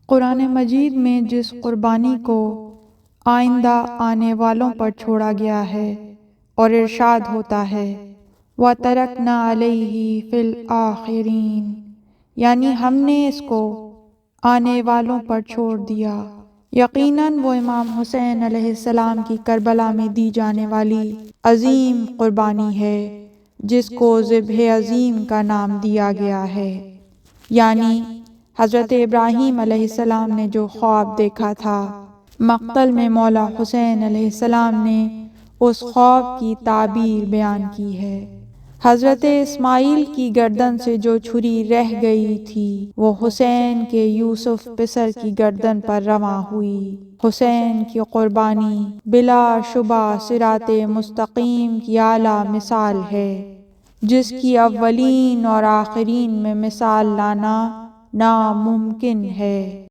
قرآن مجید میں جس قربانی کو آئندہ آنے والوں پر چھوڑا گیا ہے اور ارشاد ہوتا ہے وَتَرَكْنَا عَلَيْهِ فِي الْآخِرِينَ، یعنی ہم نے اس کو آنے والوں پر چھوڑ دیا۔ یقیناً وہ امام حسین علیہ السلام کی کربلا میں دی جانے والی عظیم قربانی ہے جس کو ذبح عظیم کا نام دیا گیا ہے، یعنی حضرت ابراہیم علیہ السلام نے جو خواب دیکھا تھا، مقتل میں مولا حسین علیہ السلام نے اس خواب کی تعبیر بیان کی ہے۔ حضرت اسماعیل کی گردن سے جو چھری رہ گئی تھی وہ حسین کے یوسف پسر کی گردن پر رواں ہوئی۔ حسین کی قربانی بلا شبہ صراط مستقیم کی اعلیٰ مثال ہے جس کی اولین اور آخرین میں مثال لانا ناممکن ہے۔